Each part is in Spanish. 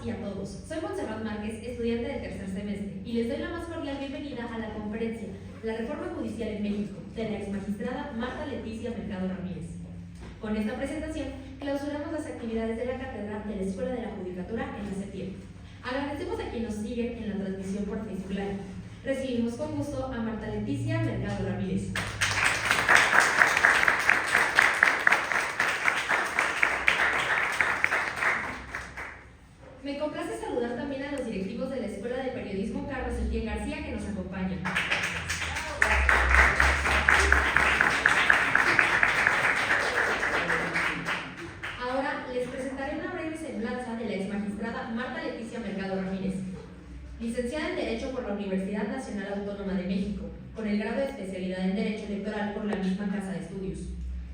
y a todos. Soy Montserrat Márquez, estudiante de tercer semestre, y les doy la más cordial bienvenida a la conferencia La Reforma Judicial en México, de la exmagistrada Marta Leticia Mercado Ramírez. Con esta presentación, clausuramos las actividades de la cátedra de la Escuela de la Judicatura en la septiembre. Agradecemos a quienes nos siguen en la transmisión por Facebook Live. Recibimos con gusto a Marta Leticia Mercado Ramírez. Me complace saludar también a los directivos de la Escuela de Periodismo Carlos Etienne García que nos acompañan. Ahora les presentaré una breve semblanza de la exmagistrada Marta Leticia Mercado Ramírez, licenciada en Derecho por la Universidad Nacional Autónoma de México, con el grado de especialidad en Derecho Electoral por la misma Casa de Estudios.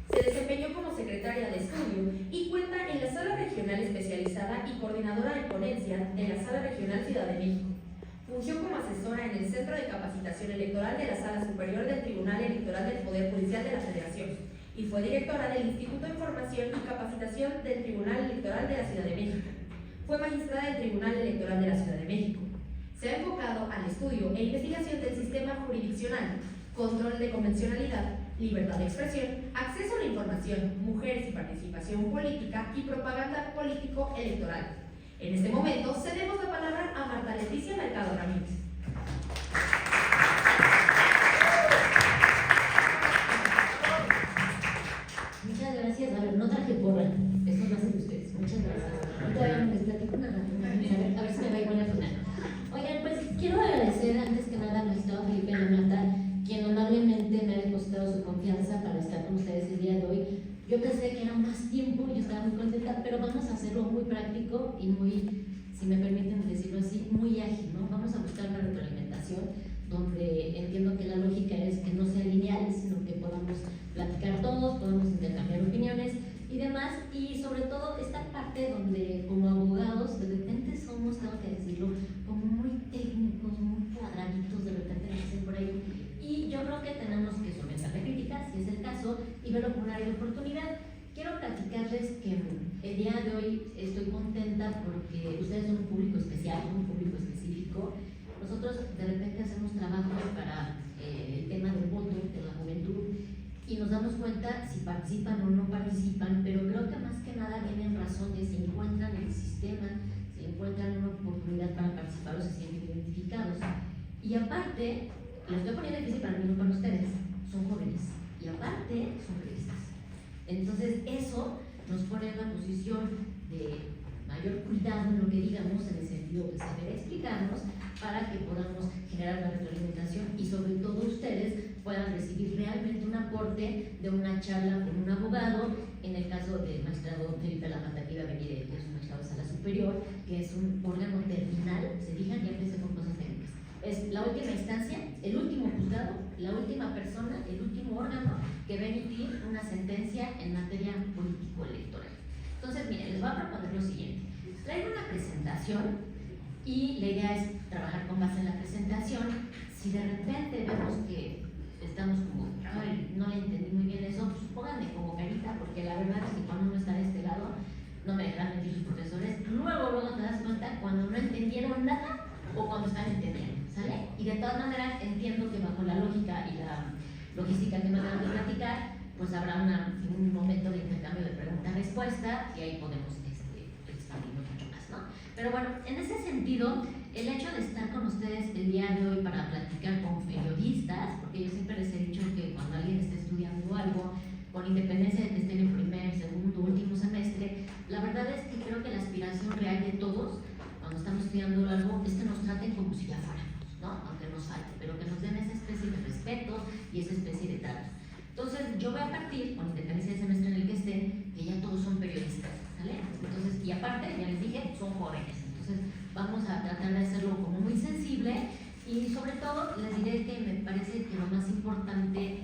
Se desempeñó como secretaria de estudio y cuenta en la Sala Regional Especializada y coordinadora de ponencia de la Sala Regional Ciudad de México. Fungió como asesora en el Centro de Capacitación Electoral de la Sala Superior del Tribunal Electoral del Poder Judicial de la Federación y fue directora del Instituto de Información y Capacitación del Tribunal Electoral de la Ciudad de México. Fue magistrada del Tribunal Electoral de la Ciudad de México. Se ha enfocado al estudio e investigación del sistema jurisdiccional, control de convencionalidad, libertad de expresión, acceso a la información, mujeres y participación política y propaganda político-electoral. En este momento, cedemos la palabra a Marta Leticia Mercado Ramírez. Muchas gracias. A ver, no traje porra. Esto lo hacen ustedes. Muchas gracias. Todavía no les platico nada. A ver si me va igual al final. Oigan, pues quiero agradecer antes que nada al magistrado Felipe Lamata, quien amablemente me ha depositado su confianza para estar con ustedes el día de hoy. Yo pensé que era más tiempo, yo estaba muy contenta, pero vamos a hacerlo muy práctico y muy, si me permiten decirlo así, muy ágil, ¿no? Vamos a buscar una retroalimentación donde entiendo que la lógica es que no sea lineal, sino que podamos platicar todos, podamos intercambiar opiniones y demás, y sobre todo esta parte donde como abogados de repente somos, tengo que decirlo, como muy técnicos, muy cuadraditos, de repente nos dicen por ahí. Y yo creo que tenemos que someter la crítica, si es el caso, y verlo como una área de oportunidad. Quiero platicarles que el día de hoy estoy contenta porque ustedes son un público especial, un público específico. Nosotros de repente hacemos trabajos para el tema del voto de la juventud y nos damos cuenta si participan o no participan, pero creo que más que nada viene en razón de si encuentran el sistema, si encuentran una oportunidad para participar o se sienten identificados. Y aparte, lo estoy poniendo difícil para mí, no para ustedes, son jóvenes y aparte son periodistas. Entonces eso nos pone en una posición de mayor cuidado en lo que digamos, en el sentido de saber explicarnos para que podamos generar una retroalimentación y sobre todo ustedes puedan recibir realmente un aporte de una charla con un abogado, en el caso del magistrado Felipe Lamata, que iba a venir, que es un magistrado de sala superior, que es un órgano terminal, se fijan, ya empecé con cosas técnicas. Es la última instancia, el último juzgado, la última persona, el último órgano que va a emitir una sentencia en materia político-electoral. Entonces, miren, les voy a proponer lo siguiente. Traigo una presentación y la idea es trabajar con base en la presentación. Si de repente vemos que estamos como, no le entendí muy bien eso, pues pónganme como carita, porque la verdad es que cuando uno está de este lado, no me dejan mentir sus profesores, luego te das cuenta cuando no entendieron nada o cuando están entendiendo. ¿Sale? Y de todas maneras entiendo que bajo la lógica y la logística que me van a platicar, pues habrá un momento de intercambio de pregunta-respuesta y ahí podemos expandir mucho más, ¿no? Pero bueno, en ese sentido, el hecho de estar con ustedes el día de hoy para platicar con periodistas, porque yo siempre les he dicho que cuando alguien está estudiando algo, con independencia de que estén en primer, segundo, último semestre, la verdad es que creo que la aspiración real de todos, cuando estamos estudiando algo, es que nos traten como si ya fueran, ¿no? Aunque nos falte, pero que nos den esa especie de respeto y esa especie de trato. Entonces, yo voy a partir, con independencia del semestre en el que estén, que ya todos son periodistas, ¿sale? Entonces, y aparte, ya les dije, son jóvenes. Entonces, vamos a tratar de hacerlo como muy sensible y sobre todo, les diré que me parece que lo más importante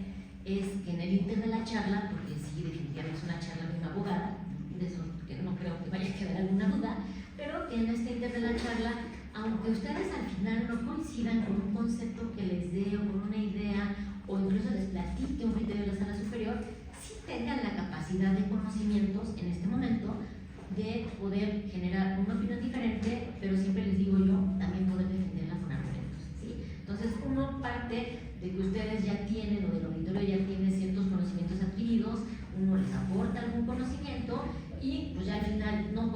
es que en el inter de la charla, porque sí, definitivamente es una charla de una abogada, de eso que no creo que vaya a quedar alguna duda, pero que en este inter de la charla, aunque ustedes al final no coincidan con un concepto que les dé o con una idea o incluso les platique un criterio de la sala superior, sí tengan la capacidad de conocimientos en este momento de poder generar una opinión diferente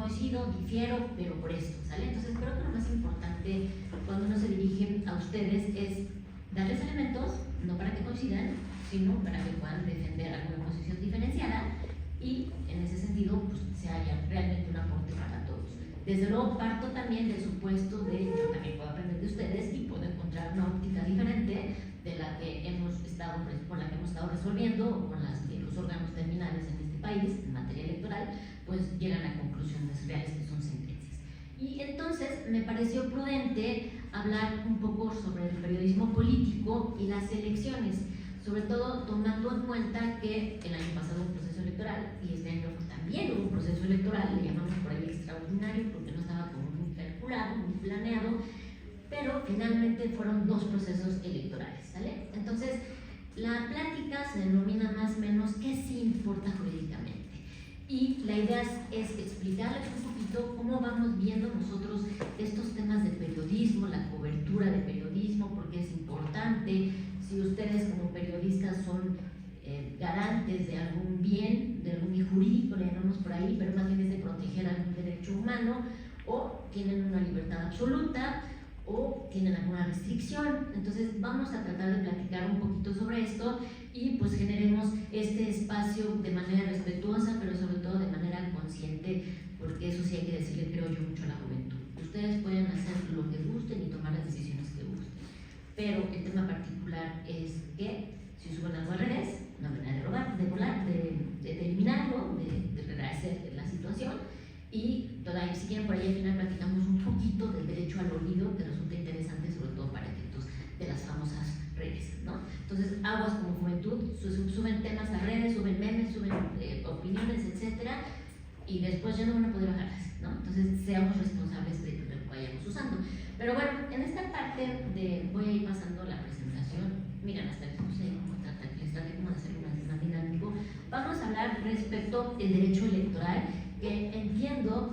coincido, difiero, pero por esto, ¿sale? Entonces creo que lo más importante cuando uno se dirige a ustedes es darles elementos, no para que coincidan, sino para que puedan defender alguna posición diferenciada y en ese sentido pues, se haya realmente un aporte para todos. Desde luego parto también del supuesto de yo también puedo aprender de ustedes y puedo encontrar una óptica diferente de la que hemos estado, con la que hemos estado resolviendo o con las que los órganos terminales en este país en materia electoral pues llegan a conclusiones reales que son sentencias. Y entonces me pareció prudente hablar un poco sobre el periodismo político y las elecciones, sobre todo tomando en cuenta que el año pasado hubo un proceso electoral y este año también hubo un proceso electoral, le llamamos por ahí extraordinario porque no estaba como muy calculado, muy planeado, pero finalmente fueron dos procesos electorales, ¿sale? Entonces, la plática se denomina más o menos qué sí importa jurídicamente. Y la idea es explicarles un poquito cómo vamos viendo nosotros estos temas de periodismo, la cobertura de periodismo, porque es importante. Si ustedes como periodistas son garantes de algún bien jurídico, le llamamos por ahí, pero más bien es de proteger algún derecho humano, o tienen una libertad absoluta, o tienen alguna restricción. Entonces vamos a tratar de platicar un poquito sobre esto y pues generemos este espacio de manera respetuosa, pero sobre todo de manera consciente, porque eso sí hay que decirle, creo yo, mucho a la juventud. Ustedes pueden hacer lo que gusten y tomar las decisiones que gusten, pero el tema particular es que si suben algo a redes, una manera de eliminarlo, de rehacer la situación. Y todavía, si quieren, por ahí al final platicamos un poquito del derecho al olvido, que resulta interesante, sobre todo para efectos de las famosas redes, ¿no? Entonces, aguas como juventud, suben temas a redes, suben memes, suben opiniones, etcétera, y después ya no van a poder bajarlas, ¿no? Entonces, seamos responsables de lo que vayamos usando. Pero bueno, en esta parte voy a ir pasando la presentación. Miren, hasta no sé cómo tratar, les traté como de hacerlo más dinámico. Vamos a hablar respecto del derecho electoral, que entiendo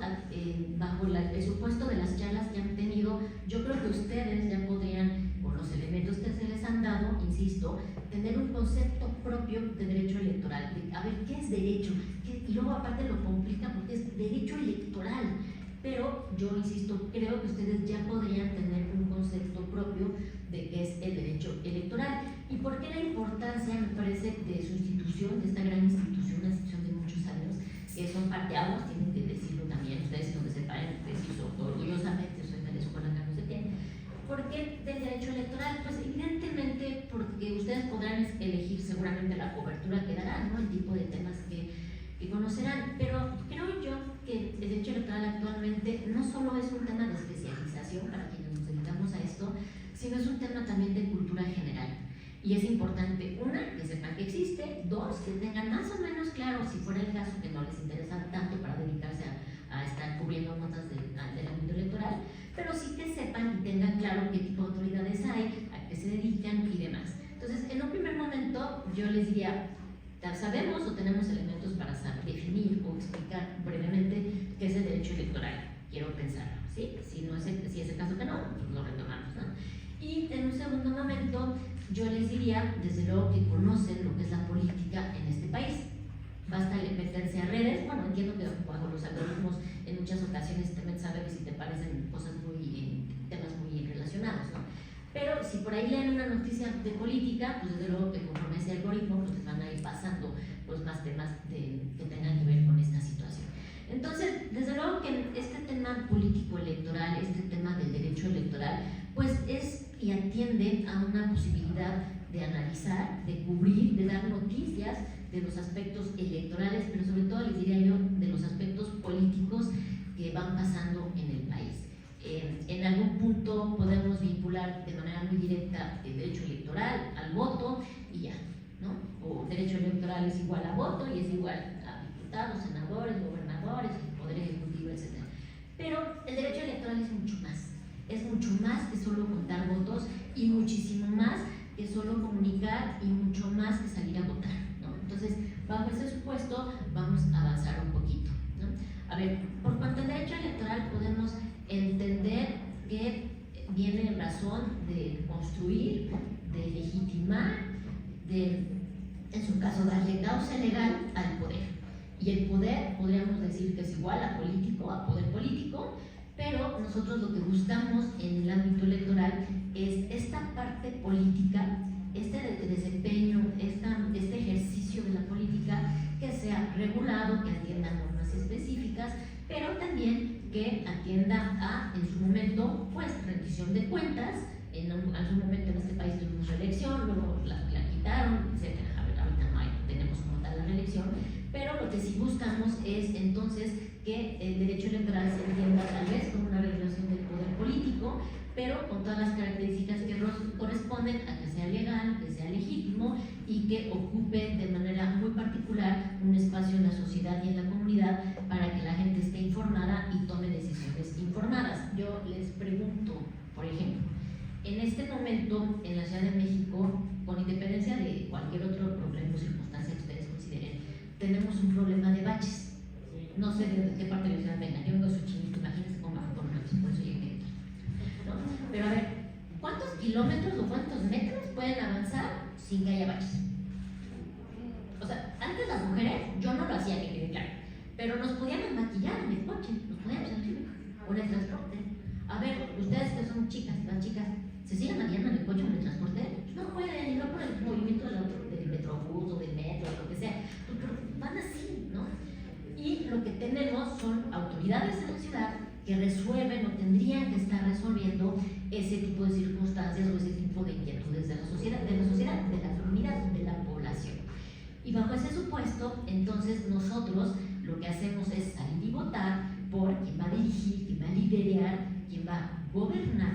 bajo el supuesto de las charlas que han tenido, yo creo que ustedes ya podrían, con los elementos que se les han dado, insisto, tener un concepto propio de derecho electoral, de, a ver, ¿qué es derecho? Y luego aparte lo complica porque es derecho electoral, pero yo insisto, creo que ustedes ya podrían tener un concepto propio de qué es el derecho electoral. ¿Y por qué la importancia, me parece, de su institución, de esta gran institución, una institución de muchos años, que son parteaguas, tienen que decirlo también ustedes, donde se paren, decirlo orgullosamente, soy de la escuela que no se tiene? ¿Por qué del derecho electoral? Pues evidentemente porque ustedes podrán elegir seguramente la cobertura que darán, ¿no? El tipo de temas que conocerán, pero creo yo que el derecho electoral actualmente no solo es un tema de especialización para quienes nos dedicamos a esto, sino es un tema también de cultura general. Y es importante, una, que sepan que existe, dos, que tengan más o menos claro, si fuera el caso que no les interesa tanto para dedicarse a estar cubriendo notas del ámbito electoral, pero sí que sepan y tengan claro qué tipo de autoridades hay, a qué se dedican y demás. Entonces, en un primer momento, yo les diría, sabemos o tenemos elementos para definir o explicar brevemente qué es el derecho electoral. Quiero pensarlo, ¿sí? Si es el caso que no, pues lo retomamos, ¿no? Y en un segundo momento, yo les diría, desde luego, que conocen lo que es la política en este país. Basta meterse a redes, bueno, entiendo que bajo los algoritmos en muchas ocasiones también saben si te parecen temas muy relacionados, ¿no? Pero si por ahí leen una noticia de política, pues desde luego que conforme ese algoritmo, pues les van a ir pasando pues, más temas que tengan que ver con esta situación. Entonces, desde luego que este tema político electoral, este tema del derecho electoral, pues es y atiende a una posibilidad de analizar, de cubrir, de dar noticias de los aspectos electorales, pero sobre todo les diría yo de los aspectos políticos que van pasando en el país. En algún punto podemos vincular de manera muy directa el derecho electoral al voto y ya, ¿no? O derecho electoral es igual a voto y es igual a diputados, senadores, gobernadores, poder ejecutivo, etc. Pero el derecho electoral es mucho más que solo contar votos y muchísimo más que solo comunicar y mucho más que salir a votar, ¿no? Entonces, bajo ese supuesto vamos a avanzar un poquito, ¿no? A ver, por cuanto al derecho electoral podemos entender que viene en razón de construir, de legitimar, de, en su caso, darle causa legal al poder. Y el poder podríamos decir que es igual a político, a nosotros lo que buscamos en el ámbito electoral es esta parte política, este desempeño, este ejercicio de la política que sea regulado, que atienda normas específicas, pero también que atienda a, en su momento, pues rendición de cuentas. En algún momento en este país tuvimos reelección, luego la quitaron, etc. Ahorita no tenemos como tal la reelección, pero lo que sí buscamos es entonces que el derecho electoral se entienda tal vez como una regulación del poder político, pero con todas las características que corresponden a que sea legal, que sea legítimo y que ocupe de manera muy particular un espacio en la sociedad y en la comunidad para que la gente esté informada y tome decisiones informadas. Yo les pregunto, por ejemplo, en este momento en la Ciudad de México, con independencia de cualquier otro problema o circunstancia que ustedes consideren, tenemos un problema de baches. No sé de qué parte de la ciudad vengan, yo vengo de Xochimilco, imagínense cómo va con baches, por eso llegué, ¿no? Pero a ver, ¿cuántos kilómetros o cuántos metros pueden avanzar sin que haya baches? O sea, antes las mujeres, yo no lo hacía, que quede claro, pero nos podíamos maquillar en el coche, nos podíamos salir o en el transporte. A ver, ustedes que son chicas, las chicas, ¿se siguen maquillando en el coche o en el transporte? No pueden, y no por el movimiento del metrobús o del metro o lo que sea, pero van así, ¿no? Y lo que tenemos son autoridades en la ciudad que resuelven o tendrían que estar resolviendo ese tipo de circunstancias o ese tipo de inquietudes de la sociedad, de la comunidad, de la población. Y bajo ese supuesto, entonces nosotros lo que hacemos es salir y votar por quien va a dirigir, quien va a liderar, quien va a gobernar,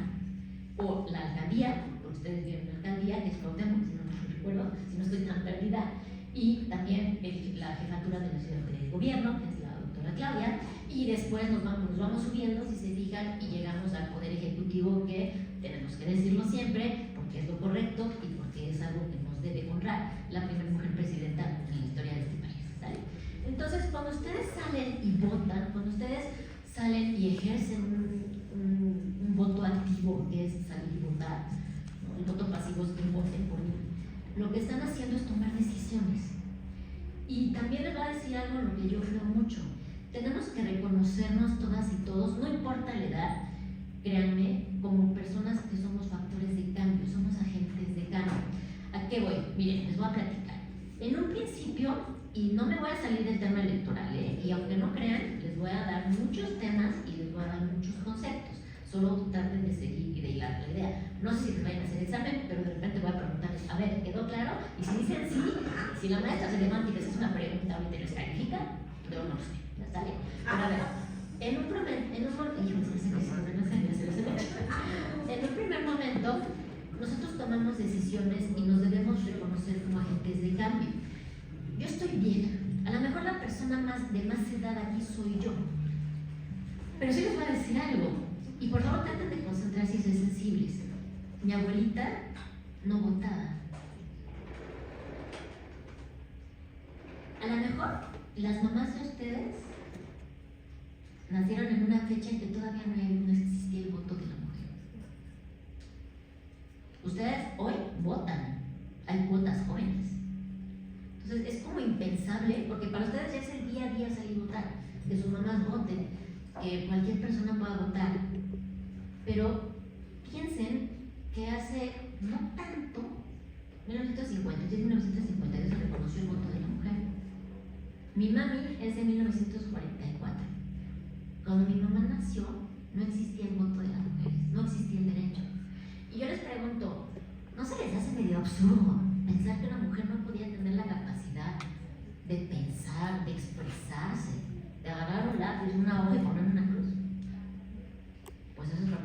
o la alcaldía, porque ustedes viven en la alcaldía, que es Cuauhtémoc, si no me recuerdo, si no estoy tan perdida, y también la jefatura de la ciudad del gobierno, que es la doctora Claudia, y después nos vamos subiendo, si se fijan, y llegamos al poder ejecutivo, que tenemos que decirlo siempre, porque es lo correcto y porque es algo que nos debe honrar, la primera mujer presidenta en la historia de este país, ¿sale? Entonces, cuando ustedes salen y votan, cuando ustedes salen y ejercen un voto activo, que es salir y votar, ¿no? El voto pasivo es que voten por mí, lo que están haciendo es tomar decisiones. Y también les voy a decir algo en lo que yo creo mucho. Tenemos que reconocernos todas y todos, no importa la edad, créanme, como personas que somos factores de cambio, somos agentes de cambio. ¿A qué voy? Miren, les voy a platicar. En un principio, y no me voy a salir del tema electoral, y aunque no crean, les voy a dar muchos temas y les voy a dar muchos conceptos. Solo traten de seguir y de hilar la idea. No sé si les vayan a hacer examen, pero de repente voy a preguntarles, a ver, ¿quedó claro? Y si dicen sí, si la maestra se levanta y les hace una pregunta ahorita y les califica, yo no sé, ¿sale? Pero a ver, en un primer momento, nosotros tomamos decisiones y nos debemos reconocer como agentes de cambio. Yo estoy bien, a lo mejor la persona de más edad aquí soy yo, pero sí les voy a decir algo. Y por favor traten de concentrarse y ser sensibles. Mi abuelita no votaba. A lo mejor las mamás de ustedes nacieron en una fecha en que todavía no existía el voto de la mujer. Ustedes hoy votan, hay cuotas jóvenes. Entonces es como impensable, porque para ustedes ya es el día a día salir a votar, que sus mamás voten, que cualquier persona pueda votar. Pero piensen que hace no tanto, 1950, ya en 1952 se reconoció el voto de la mujer. Mi mami es de 1944. Cuando mi mamá nació, no existía el voto de las mujeres, no existía el derecho. Y yo les pregunto, ¿no se les hace medio absurdo pensar que una mujer no podía tener la capacidad de pensar, de expresarse, de agarrar un lápiz, una hoja y poner